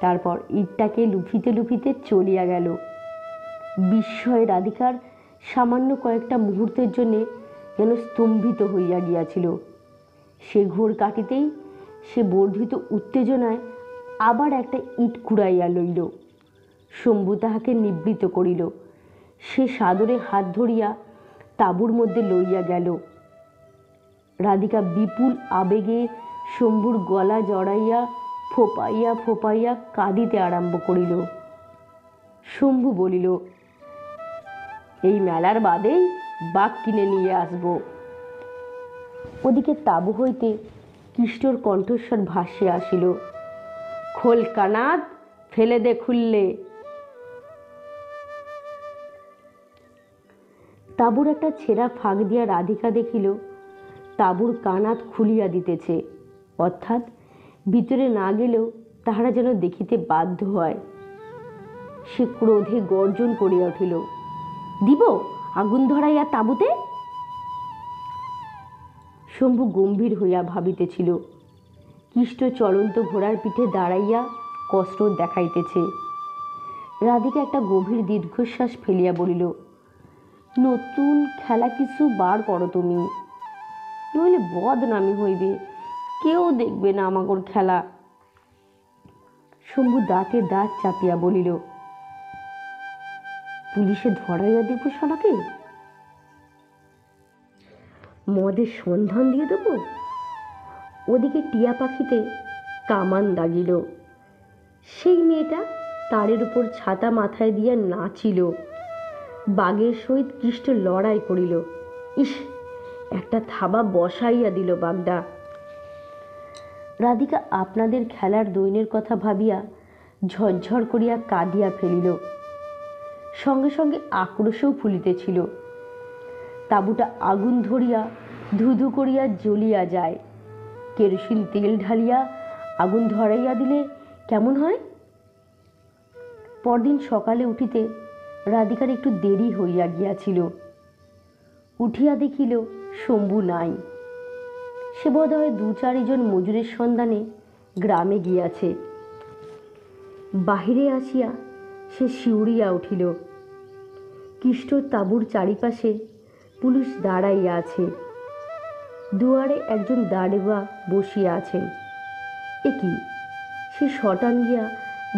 তারপর ইটটাকে লুফিতে লুফিতে চলিয়া গেল। বিস্ময়ে রাধিকার সামান্য কয়েকটা মুহূর্তের জন্যে যেন স্তম্ভিত হইয়া গিয়াছিল। সে ঘোর কাটিতেই সে বর্ধিত উত্তেজনায় আবার একটা ইট কুড়াইয়া লইল। শম্ভু তাহাকে নিবৃত্ত করিল। সে সাদরে হাত ধরিয়া তাঁবুর মধ্যে লইয়া গেল। রাধিকা বিপুল আবেগে শম্ভুর গলা জড়াইয়া ফোপাইয়া ফোপাইয়া কাঁদিতে আরম্ভ করিল। শম্ভু বলিল, এই মেলার বাদেই বাঘ কিনে নিয়ে আসব। ওদিকে তাঁবু হইতে কিষ্টর কণ্ঠস্বর ভাসিয়া আসিল, খোল কানাদ, ফেলে দে খুললে। তাঁবুর একটা ছেঁড়া ফাঁক দিয়া রাধিকা দেখিল তাঁবুর কানাত খুলিয়া দিতেছে, অর্থাৎ ভিতরে না গেলেও তাহারা যেন দেখিতে বাধ্য হয়। সে ক্রোধে গর্জন করিয়া উঠিল, দিব আগুন ধরাইয়া তাঁবুতে? শম্ভু গম্ভীর হইয়া ভাবিতেছিল। কিষ্ট চলন্ত ঘোড়ার পিঠে দাঁড়াইয়া কসরত দেখাইতেছে। রাধিকা একটা গভীর দীর্ঘশ্বাস ফেলিয়া বলিল, নতুন খেলা কিছু বার করো তুমি, নইলে বদনামি হইবে, কেউ দেখবে না আমাগর খেলা। শম্ভু দাঁতে দাঁত চাপিয়া বলিল, পুলিশে ধরাইয়া দিব শালাকে, মদের সন্ধান দিয়ে দেব। ওদিকে টিয়া পাখিতে কামান দাগিল। সেই মেয়েটা তারের উপর ছাতা মাথায় দিয়া নাচিল। বাঘের সহিত কিষ্ট লড়াই করিল। ইস, একটা থাবা বসাইয়া দিল বাঘটা। রাধিকা আপনাদের খেলার দৈনের কথা ভাবিয়া ঝরঝর করিয়া কাঁদিয়া ফেলিল। সঙ্গে সঙ্গে আক্রোশও ফুলিতেছিল। তাঁবুটা আগুন ধরিয়া ধুধু করিয়া জ্বলিয়া যায়। কেরোসিন তেল ঢালিয়া আগুন ধরাইয়া দিলে কেমন হয়? পরদিন সকালে উঠিতে রাধিকার একটু দেরি হইয়া গিয়াছিল। উঠিয়া দেখিল শম্ভু নাই। সে বোধহয় ২-৪ জন মজুরের সন্ধানে গ্রামে গিয়াছে। বাহিরে আসিয়া সে শিউরিয়া উঠিল। কিষ্টর তাঁবুর চারিপাশে পুলিশ দাঁড়াইয়া আছে। দুয়ারে একজন দারোগা বসিয়া আছেন। এ কি, সে শটান গিয়া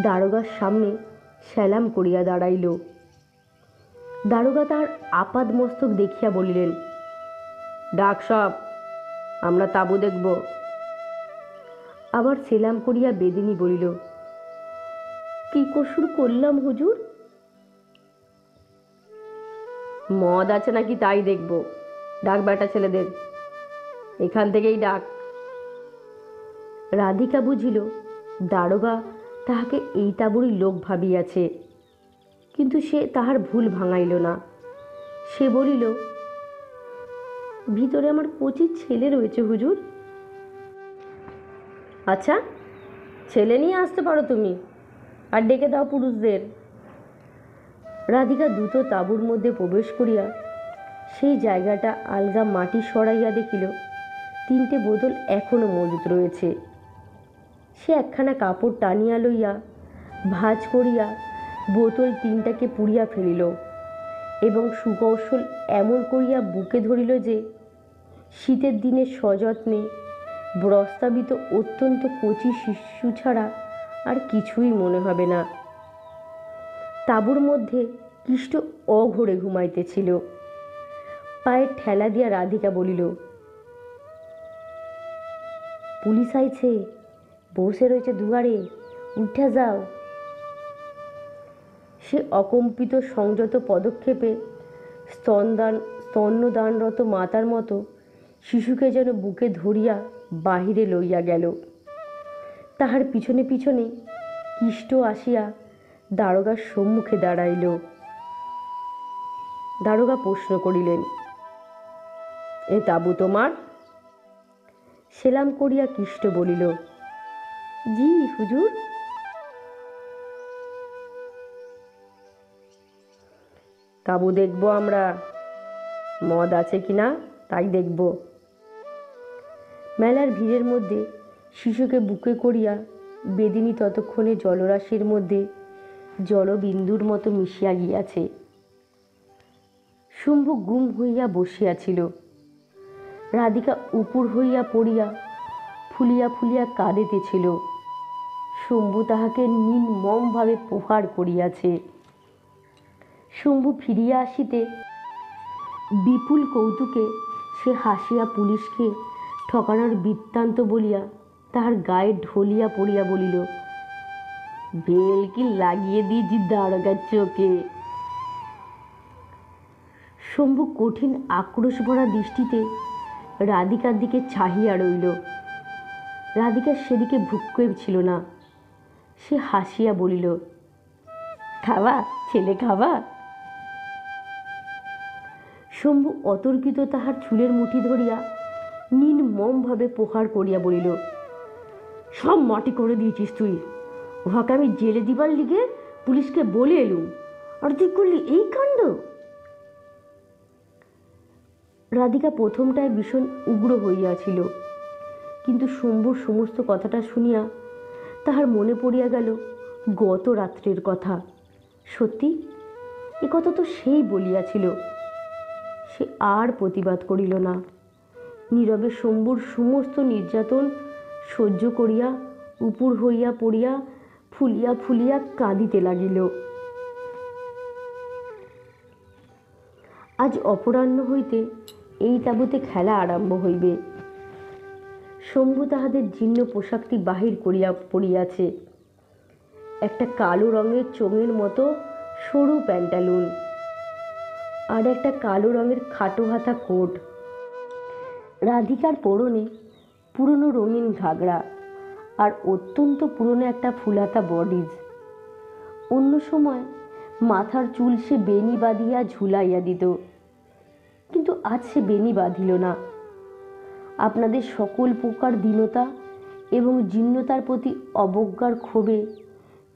দারোগার সামনে সেলাম করিয়া দাঁড়াইল। দারোগা তার আপাদ মস্তক দেখিয়া বলিলেন, ডাক সব, আমরা তাঁবু দেখব। আবার সেলাম করিয়া বেদিনী বলিল, কি কসুর করলাম হুজুর? মদ আছে নাকি তাই দেখব। ডাক বেটা ছেলেদের, এখান থেকেই ডাক। রাধিকা বুঝিল দারোগা তাহাকে এই তাঁবুরই লোক ভাবিয়াছে, কিন্তু সে তাহার ভুল ভাঙাইল না। সে বলিল, ভিতরে আমার 25 ছেলে রয়েছে হুজুর। আচ্ছা, ছেলে নিয়ে আসতে পারো তুমি, আর ডেকে দাও পুরুষদের। রাধিকা দ্রুত তাঁবুর মধ্যে প্রবেশ করিয়া সেই জায়গাটা আলগা মাটি সরাইয়া দেখিল 3টে বোতল এখনো মজুত রয়েছে। সে একখানা কাপড় টানিয়া লইয়া ভাঁজ করিয়া বোতল 3টাকে পুড়িয়া ফেলিল এবং সুকৌশল এমন করিয়া বুকে ধরিল যে শীতের দিনে সযত্নে প্রস্তাবিত অত্যন্ত কচি শিশু ছাড়া আর কিছুই মনে হবে না। তাঁবুর মধ্যে কিষ্ট অঘোরে ঘুমাইতেছিল। পায়ে ঠেলা দিয়া রাধিকা বলিল, পুলিশ আইছে, বসে রয়েছে দুয়ারে, উঠে যাও। সে অকম্পিত সংযত পদক্ষেপে স্তন্যদানরত মাতার মতো শিশুকে যেন বুকে ধরিয়া বাহিরে লইয়া গেল। তাহার পিছনে পিছনে কিষ্ট আসিয়া দারোগার সম্মুখে দাঁড়াইল। দারোগা প্রশ্ন করিলেন, এ তাঁবু তোমার? সেলাম করিয়া কিষ্ট বলিল, জি হুজুর। তাঁবু দেখব আমরা, মদ আছে কিনা তাই দেখব। মেলার ভিড়ের মধ্যে শিশুকে বুকে করিয়া বেদিনী ততক্ষণে জলরাশির মধ্যে জলবিন্দুর মতো মিশিয়া গিয়াছে। শম্ভু গুম হইয়া বসিয়াছিল। রাধিকা উপুর হইয়া পড়িয়া ফুলিয়া ফুলিয়া কাঁদিতেছিল। শম্ভু তাহাকে নির্মমভাবে প্রহার করিয়াছে। শম্ভু ফিরিয়া আসিতে বিপুল কৌতুকে সে হাসিয়া পুলিশকে ঠকানোর বৃত্তান্ত বলিয়া তাহার গায়ে ঢলিয়া পড়িয়া বলিল, ভেলকি লাগিয়ে দিয়েছি দারোগার চোখে। শম্ভু কঠিন আক্রোশ ভরা দৃষ্টিতে রাধিকার দিকে চাহিয়া রইল। রাধিকার সেদিকে ভ্রূক্ষেপ ছিল না। সে হাসিয়া বলিল, খাবা ছেলে, খাবা? শম্ভু অতর্কিত তাহার চুলের মুঠি ধরিয়া নির্মমভাবে প্রহার করিয়া বলিল, সব মাটি করে দিয়েছিস তুই। উহাকে আমি জেলে দিবার লিগে পুলিশকে বলে এলুম, আর তুই করলি এই কাণ্ড। রাধিকা প্রথমটায় ভীষণ উগ্র হইয়াছিল, কিন্তু শম্ভুর সমস্ত কথাটা শুনিয়া তাহার মনে পড়িয়া গেল গত রাত্রের কথা। সত্যি এ কথা তো সেই বলিয়াছিল। সে আর প্রতিবাদ করিল না। নীরবে শম্ভুর সমস্ত নির্যাতন সহ্য করিয়া উপুর হইয়া পড়িয়া ফুলিয়া ফুলিয়া কাঁদিতে লাগিল। আজ অপরাহ্ন হইতে এই তাঁবুতে খেলা আরম্ভ হইবে। শম্ভু তাহাদের জীর্ণ পোশাকটি বাহির করিয়া পড়িয়াছে। একটা কালো রঙের চোঙের মতো সরু প্যান্টালুন আর একটা কালো রঙের খাটো হাতা কোট। রাধিকার পরনে পুরনো রঙিন ঘাগরা আর অত্যন্ত পুরনো একটা ফুলহাতা বডিজ। অন্য সময় মাথার চুল সে বেনি বাঁধিয়া ঝুলাইয়া দিত, কিন্তু আজ সে বেনি বাঁধিল না। আপনাদের সকল প্রকার দীনতা এবং জীর্ণতার প্রতি অবজ্ঞার ক্ষোভে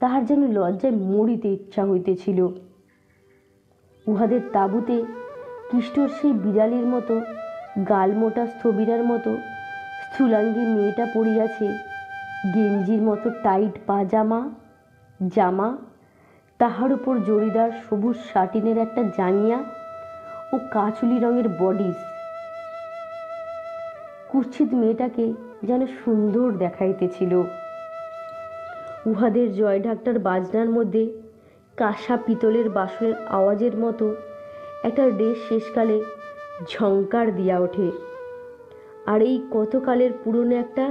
তাহার যেন লজ্জায় মরিতে ইচ্ছা হইতেছিল। উহাদের তাঁবুতে কিষ্টর সেই বিড়ালির মতো গালমোটা স্থবিরার মতো স্থূলাঙ্গী মেয়েটা পড়িয়াছে, গেঞ্জির মতো টাইট পাজামা জামা, তাহার উপর জরিদার সবুজ শাটিনের একটা জাঙ্গিয়া ও কাচুলি রঙের বডিস। কুৎসিত মেয়েটাকে যেন সুন্দর দেখাইতেছিল। উহাদের জয় ঢাকটার বাজনার মধ্যে কাঁসা পিতলের বাসনের আওয়াজের মতো একটা রেশ শেষকালে ঝংকার দিয়া ওঠে। আর এই কতকালের পুরনো একটা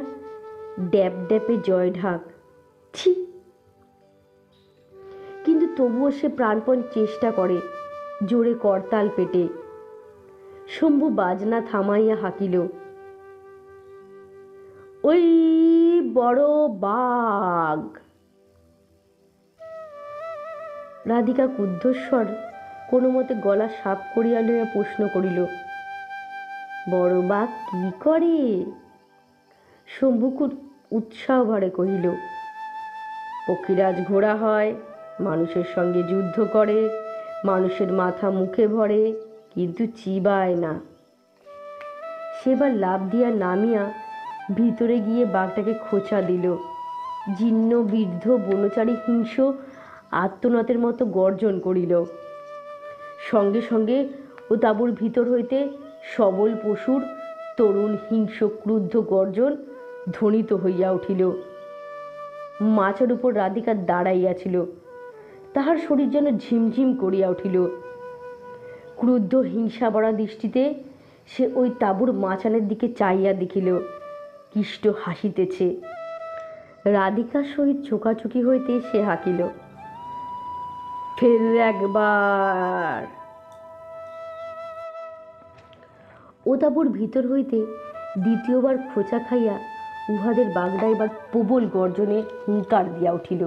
ড্যাপ ড্যাপে জয় ঢাক, ছি! কিন্তু তবুও সে প্রাণপণ চেষ্টা করে জোরে করতাল পেটে। শম্ভু বাজনা থামাইয়া হাঁকিল, ওই বড় বাঘ। রাধিকা ক্রুদ্ধস্বর কোনো মতে গলা সাপ করিয়া লইয়া প্রশ্ন করিল, বড় বাঘ কি করে? শম্ভু খুব উৎসাহ ভরে কহিল, পক্ষীরাজ ঘোড়া হয়, মানুষের সঙ্গে যুদ্ধ করে, মানুষের মাথা মুখে ভরে, কিন্তু চিবায় না। সেবার লাফ দিয়া নামিয়া ভিতরে গিয়ে বাঘটাকে খোঁচা দিল। জীর্ণ বৃদ্ধ বনচারী হিংস্র আত্মনাথের মতো গর্জন করিল। সঙ্গে সঙ্গে ও তাঁবুর ভিতর হইতে সবল পশুর তরুণ হিংস্র ক্রুদ্ধ গর্জন ধ্বনিত হইয়া উঠিল। মাচার উপর রাধিকা দাঁড়াইয়াছিল, তাহার শরীর যেন ঝিমঝিম করিয়া উঠিল। ক্রুদ্ধ হিংসা ভরা দৃষ্টিতে সে ওই তাঁবুর মাচানের দিকে চাইয়া দেখিল, কৃষ্ট হাসিতেছে। রাধিকার সহিত চোখাচোখি হইতে সে হাঁকিল, ফের একবার। ও তাঁবুর ভিতর হইতে দ্বিতীয়বার খোঁচা খাইয়া উহাদের বাগদা এবার প্রবল গর্জনে হুঙ্কার দিয়া উঠিল।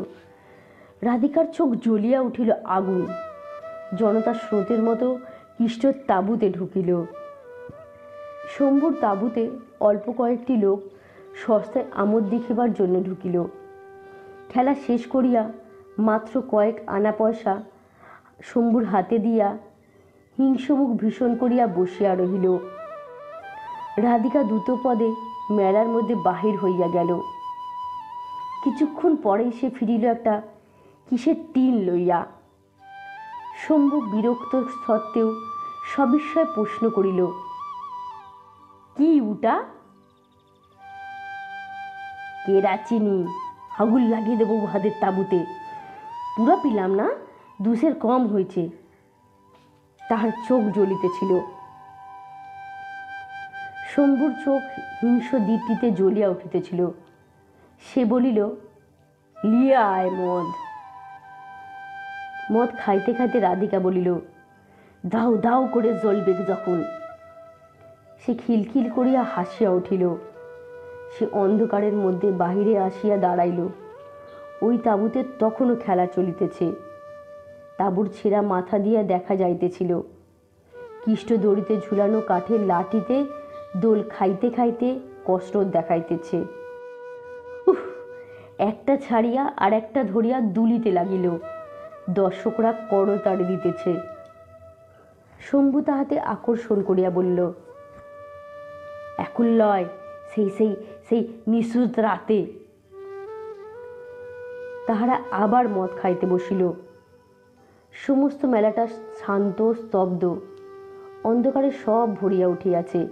রাধিকার চোখ জ্বলিয়া উঠিল আগুন। জনতার স্রোতের মতো কৃষ্ণর তাঁবুতে ঢুকিল। শম্ভুর তাঁবুতে অল্প কয়েকটি লোক সস্তায় আমোদ দেখিবার জন্য ঢুকিল। খেলা শেষ করিয়া মাত্র কয়েক আনা পয়সা শম্ভুর হাতে দিয়া হিংস্রমুখ ভীষণ করিয়া বসিয়া রহিল। রাধিকা দ্রুতপদে মেলার মধ্যে বাহির হইয়া গেল। কিছুক্ষণ পরেই সে ফিরিল একটা কিসের টিন লইয়া। শম্ভু বিরক্ত সত্ত্বেও সবিস্ময়ে প্রশ্ন করিল, কি উটা? কেরাচিনি, আগুন লাগিয়ে দেবো উহাদের তাঁবুতে। পুরা পিলাম না, দুশের কম হয়েছে। তাহার চোখ জ্বলিতেছিল। শম্ভুর চোখ হিংস্র দীপ্তিতে জ্বলিয়া উঠিতেছিল। সে বলিল, লিয়া আয় মদ। মদ খাইতে খাইতে রাধিকা বলিল, দাও দাও করে জ্বলবে যখন। সে খিলখিল করিয়া হাসিয়া উঠিল। সে অন্ধকারের মধ্যে বাহিরে আসিয়া দাঁড়াইল। ওই তাঁবুতে তখনও খেলা চলিতেছে। তাঁবুর ছেঁড়া মাথা দিয়া দেখা যাইতেছিল কৃষ্ট দড়িতে ঝুলানো কাঠের লাঠিতে দোল খাইতে খাইতে কসরত দেখাইতেছে। উহ! একটা ছাড়িয়া আর একটা ধরিয়া দুলিতে লাগিল। দর্শকরা করতালি দিতেছে। শম্ভু তাহাতে আকর্ষণ করিয়া বলিল, এখন লয়, সেই সেই সেই নিশুত রাতে। তাহারা আবার মদ খাইতে বসিল। সমস্ত মেলাটা শান্ত স্তব্ধ। অন্ধকারে সব ভরিয়া উঠিয়াছে।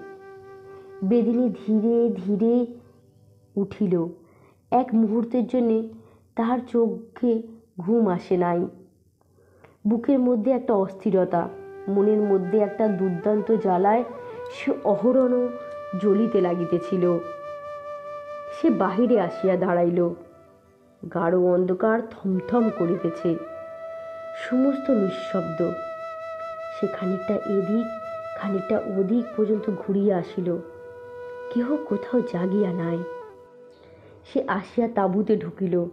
বেদিনী ধীরে ধীরে উঠিল। এক মুহূর্তের জন্যে তাহার চোখে ঘুম আসে নাই। বুকের মধ্যে একটা অস্থিরতা, মনের মধ্যে একটা দুর্দান্ত জ্বালায় সে অহরহ জ্বলিতে লাগিতেছিল। সে বাহিরে আসিয়া দাঁড়াইল। গাঢ় অন্ধকার থমথম করিতেছে। সমস্ত নিঃশব্দ। সে খানিকটা এদিক খানিকটা ওদিক পর্যন্ত ঘুরিয়া আসিল। কেহ কোথাও জাগিয়া নাই। সে আসিয়া তাঁবুতে ঢুকিল।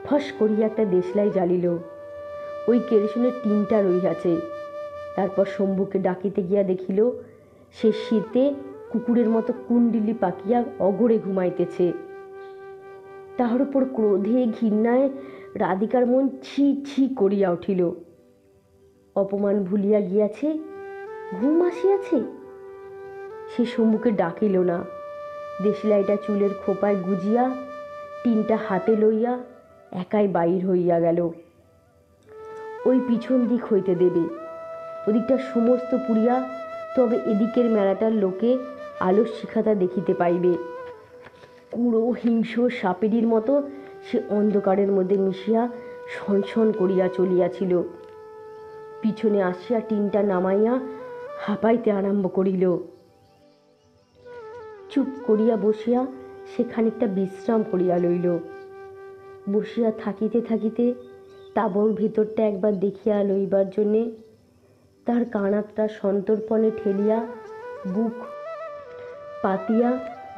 ফস করিয়া একটা দেশলাই জ্বালিল। ওই কেরোসিনের টিনটা রহিয়াছে। তারপর শম্ভুকে ডাকিতে গিয়া দেখিল সে শীতে কুকুরের মতো কুণ্ডলি পাকিয়া অগরে ঘুমাইতেছে। তাহার উপর ক্রোধে ঘৃণায় রাধিকার মন ছি ছি করিয়া উঠিল। অপমান ভুলিয়া গিয়াছে, ঘুম আসিয়াছে। সে শম্ভুকে ডাকিল না। দেশলাইটা চুলের খোপায় গুজিয়া টিনটা হাতে লইয়া একাই বাইর হইয়া গেল। ওই পিছন দিক হইতে দেবে, ওদিকটা সমস্ত পুড়িয়া, তবে এদিকের মেলাটার লোকে আলোর শিখাটা দেখিতে পাইবে। কুড়ো হিংস্র সাপেরির মতো সে অন্ধকারের মধ্যে মিশিয়া সনসন করিয়া চলিয়াছিল। পিছনে আসিয়া টিনটা নামাইয়া হাঁপাইতে আরম্ভ করিল। চুপ করিয়া বসিয়া সে খানিকটা বিশ্রাম করিয়া লইল। বসিয়া থাকিতে থাকিতে তাঁবুর ভিতরটা একবার দেখিয়া লইবার জন্যে তার কানাতটা সন্তর্পণে ঠেলিয়া বুক পাতিয়া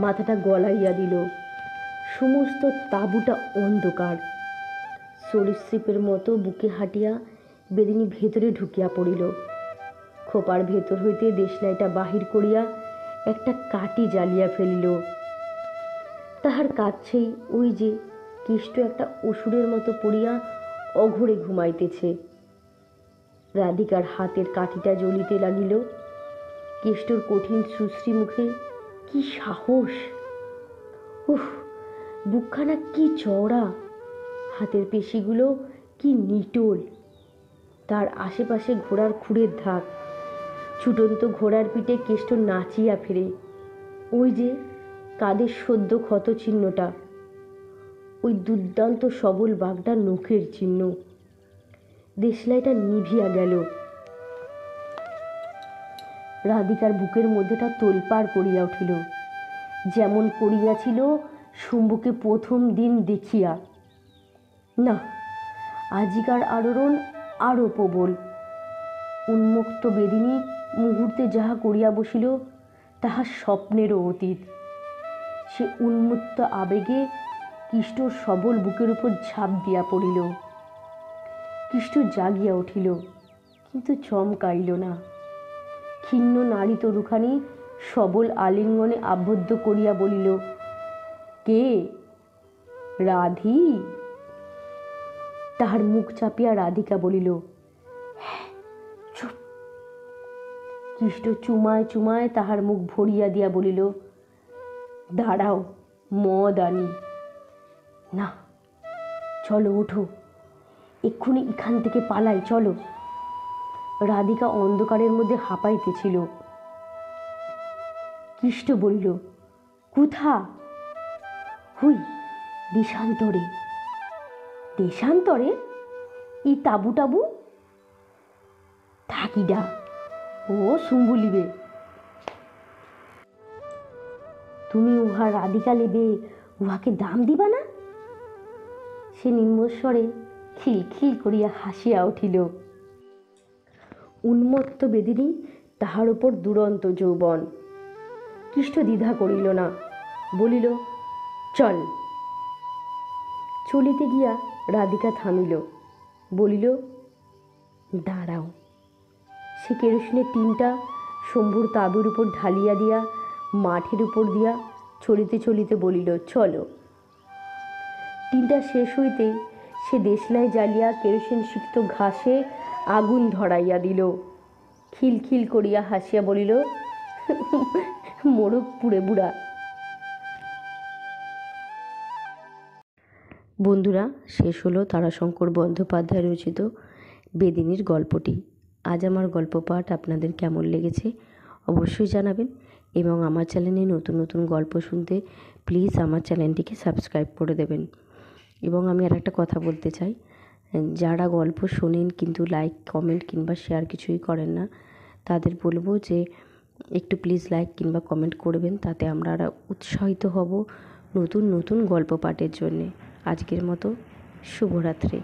মাথাটা গলাইয়া দিল। সমস্ত তাঁবুটা অন্ধকার। সরীসৃপের মতো বুকে হাঁটিয়া বেদিনী ভেতরে ঢুকিয়া পড়িল। খোপার ভেতর হইতে দেশলাইটা বাহির করিয়া একটা কাঠি জ্বালিয়া ফেলিল। তাহার কাছেই ওই যে কেষ্ট একটা অসুরের মতো পড়িয়া অঘরে ঘুমাইতেছে। রাধিকার হাতের কাঠিটা জ্বলিতে লাগিল। কেষ্টর কঠিন সুশ্রী মুখে, কি সাহস! উফ, বুকখানা কি চওড়া, হাতের পেশিগুলো কি নিটোল। তার আশেপাশে ঘোড়ার খুঁড়ের ধাক। ছুটন্ত ঘোড়ার পিঠে কেষ্ট নাচিয়া ফেরে। ওই যে কাদের সদ্য ক্ষত চিহ্নটা, ওই দুর্দান্ত সবল বাঘটার নখের চিহ্ন। দেশলাইটা নিভিয়া গেল। রাধিকার বুকের মধ্যেটা তোলপাড় করিয়া উঠিল, যেমন করিয়াছিল শম্ভুকে প্রথম দিন দেখিয়া। না, আজিকার আলোড়ন আরও প্রবল। উন্মুক্ত বেদিনী মুহূর্তে যাহা করিয়া বসিল তাহা স্বপ্নেরও অতীত। সে উন্মত্ত আবেগে কেষ্টর সবল বুকের উপর ঝাঁপ দিয়া পড়িল। কেষ্ট জাগিয়া উঠিল, কিন্তু চমকাইল না। ক্ষীণ নারী তরুখানি সবল আলিঙ্গনে আবদ্ধ করিয়া বলিল, কে? রাধি? তাহার মুখ চাপিয়া রাধিকা বলিল, হ্যাঁ, চুপ। কেষ্ট চুমায় চুমায় তাহার মুখ ভরিয়া দিয়া বলিল, দাঁড়াও, মদ আনি। না, চলো, ওঠো, এক্ষুনি এখান থেকে পালাই, চলো। রাধিকা অন্ধকারের মধ্যে হাঁপাইতেছিল। কেষ্ট বলিল, কোথা? হুই, দেশান্তরে। দেশান্তরে? এই তাবু টাবু? থাকিডা, ও শুম্বুলিবে। তুমি উহা রাধিকা লেবে, উহাকে দাম দিবা না? সে নিম্নস্বরে খিলখিল করিয়া হাসিয়া উঠিল। উন্মত্ত বেদিনী, তাহার উপর দুরন্ত যৌবন। কেষ্ট দ্বিধা করিল না, বলিল, চল। চলিতে গিয়া রাধিকা থামিল, বলিল, দাঁড়াও। সে কেরোসিনের টিনটা শম্ভুর তাঁবুর উপর ঢালিয়া দিয়া মাঠের উপর দিয়া চলিতে চলিতে বলিল, চলো। টিনটা শেষ হইতেই সে দেশলাই জ্বালিয়া কেরোসিন সিক্ত ঘাসে আগুন ধরাইয়া দিল। খিলখিল করিয়া হাসিয়া বলিল, মোরগ পুড়ে বুড়া। বন্ধুরা, শেষ হলো তারাশঙ্কর বন্দ্যোপাধ্যায় রচিত বেদিনীর গল্পটি। আজ আমার গল্প পাঠ আপনাদের কেমন লেগেছে অবশ্যই জানাবেন, এবং আমার চ্যানেলে নতুন নতুন গল্প শুনতে প্লিজ আমার চ্যানেলটিকে সাবস্ক্রাইব করে দেবেন। এবং আমি আর একটা কথা বলতে চাই, যারা গল্প শোনেন কিন্তু লাইক, কমেন্ট কিংবা শেয়ার কিছুই করেন না, তাদের বলবো যে একটু প্লিজ লাইক কিংবা কমেন্ট করবেন, তাতে আমরা উৎসাহিত হব নতুন নতুন গল্প পাঠের জন্যে। আজকের মতো শুভরাত্রি।